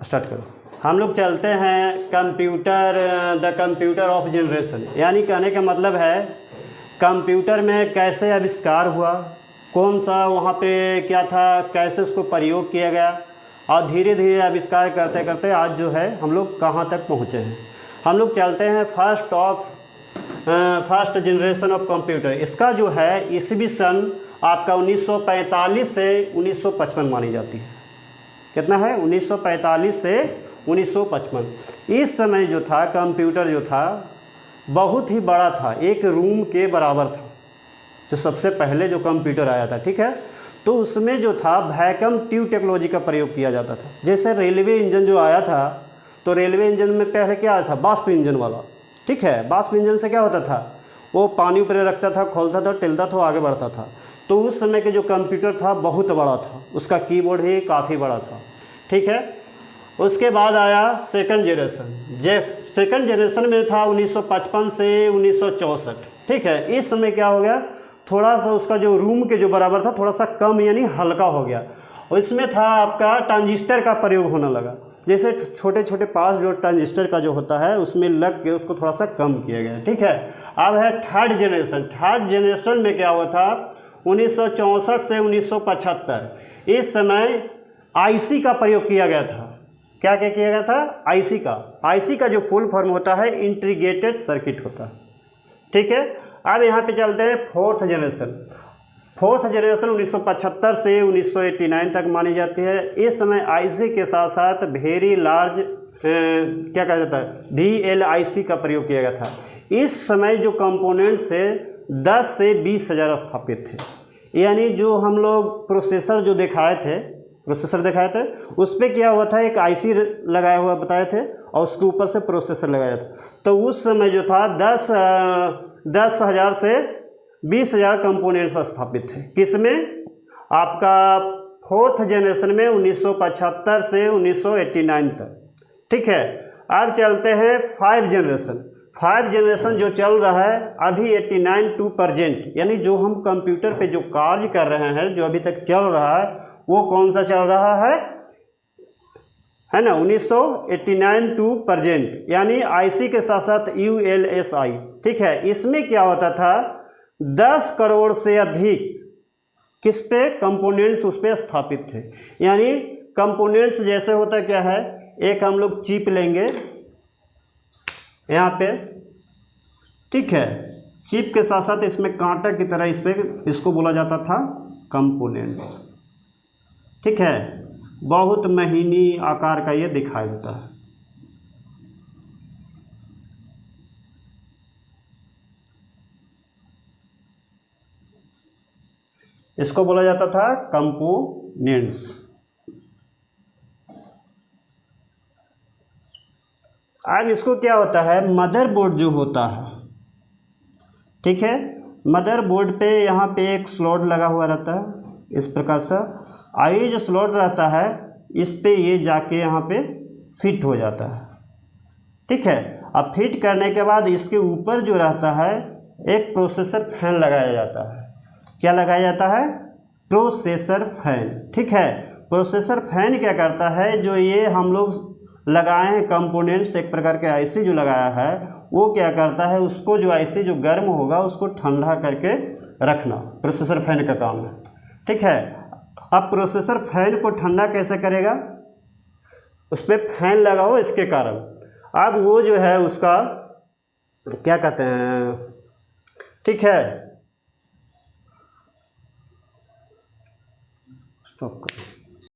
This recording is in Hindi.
स्टार्ट करो। हम लोग चलते हैं computer, the computer of generation, यानी कहने का मतलब है कंप्यूटर में कैसे आविष्कार हुआ, कौन सा वहाँ पे क्या था, कैसे उसको प्रयोग किया गया, और धीरे धीरे आविष्कार करते करते आज जो है हम लोग कहाँ तक पहुँचे हैं। हम लोग चलते हैं फर्स्ट जनरेशन ऑफ कंप्यूटर। इसका जो है ईस्वी सन आपका 1945 से 1955 मानी जाती है। कितना है? 1945 से 1955। इस समय जो था कंप्यूटर जो था बहुत ही बड़ा था, एक रूम के बराबर था जो सबसे पहले जो कंप्यूटर आया था। ठीक है, तो उसमें जो था वैक्यूम ट्यूब टेक्नोलॉजी का प्रयोग किया जाता था। जैसे रेलवे इंजन जो आया था, तो रेलवे इंजन में पहले क्या आया था? बाष्प इंजन वाला। ठीक है, बाष्प इंजन से क्या होता था, वो पानी ऊपर रखता था, खोलता था, टिलता था, आगे बढ़ता था। तो उस समय के जो कंप्यूटर था बहुत बड़ा था, उसका कीबोर्ड ही काफ़ी बड़ा था। ठीक है, उसके बाद आया सेकंड जनरेशन। सेकंड जनरेशन में था 1955 से 1964। ठीक है, इस समय क्या हो गया, थोड़ा सा उसका जो रूम के जो बराबर था थोड़ा सा कम यानी हल्का हो गया, और इसमें था आपका ट्रांजिस्टर का प्रयोग होने लगा। जैसे छोटे छोटे पास जो ट्रांजिस्टर का जो होता है उसमें लग के उसको थोड़ा सा कम किया गया। ठीक है, अब है थर्ड जनरेशन। थर्ड जनरेशन में क्या हुआ था, 1964 से 1975। इस समय आईसी का प्रयोग किया गया था। क्या क्या किया गया था? आईसी का जो फुल फॉर्म होता है इंटीग्रेटेड सर्किट होता है। ठीक है, अब यहाँ पे चलते हैं फोर्थ जनरेशन। फोर्थ जनरेशन 1975 से 1989 तक मानी जाती है। इस समय आईसी के साथ साथ वेरी लार्ज क्या कहा जाता है, VLIC का प्रयोग किया गया था। इस समय जो कंपोनेंट से 10 से 20 हज़ार स्थापित थे, यानी जो हम लोग प्रोसेसर दिखाए थे उस पर क्या हुआ था, एक आईसी लगाया हुआ बताए थे और उसके ऊपर से प्रोसेसर लगाया था। तो उस समय जो था 10 हज़ार से 20 हज़ार कंपोनेंट्स स्थापित थे। किसमें? आपका फोर्थ जनरेशन में 1975 से 1989 तक। ठीक है, अब चलते हैं फाइव जनरेशन जो चल रहा है अभी 89 टू प्रेजेंट, यानी जो हम कंप्यूटर पे जो कार्य कर रहे हैं जो अभी तक चल रहा है वो कौन सा चल रहा है ना, 1989 टू प्रेजेंट, यानी आईसी के साथ साथ ULSI। ठीक है, इसमें क्या होता था, 10 करोड़ से अधिक किस पे कंपोनेंट्स उस पे स्थापित थे। यानी कंपोनेंट्स जैसे होता क्या है, एक हम लोग चिप लेंगे यहाँ पे। ठीक है, चिप के साथ साथ इसमें कांटा की तरह इसको बोला जाता था कंपोनेंट्स। ठीक है, बहुत महीनी आकार का ये दिखाई देता है। इसको बोला जाता था कंपोनेंट्स। अब इसको क्या होता है, मदरबोर्ड जो होता है, ठीक है, मदरबोर्ड पे यहाँ पे एक स्लॉट लगा हुआ रहता है इस प्रकार से। ये जो स्लॉट रहता है इस पे ये जाके यहाँ पे फिट हो जाता है। ठीक है, अब फिट करने के बाद इसके ऊपर जो रहता है एक प्रोसेसर फैन लगाया जाता है। क्या लगाया जाता है? Processor fan. ठीक है, प्रोसेसर फैन क्या करता है, जो ये हम लोग लगाए हैं कंपोनेंट्स, एक प्रकार के आईसी जो लगाया है वो क्या करता है, उसको जो आईसी जो गर्म होगा उसको ठंडा करके रखना प्रोसेसर फैन का काम है। ठीक है, अब प्रोसेसर फैन को ठंडा कैसे करेगा, उस पर फैन लगाओ इसके कारण। अब वो जो है उसका क्या कहते हैं, ठीक है, स्टॉप करो।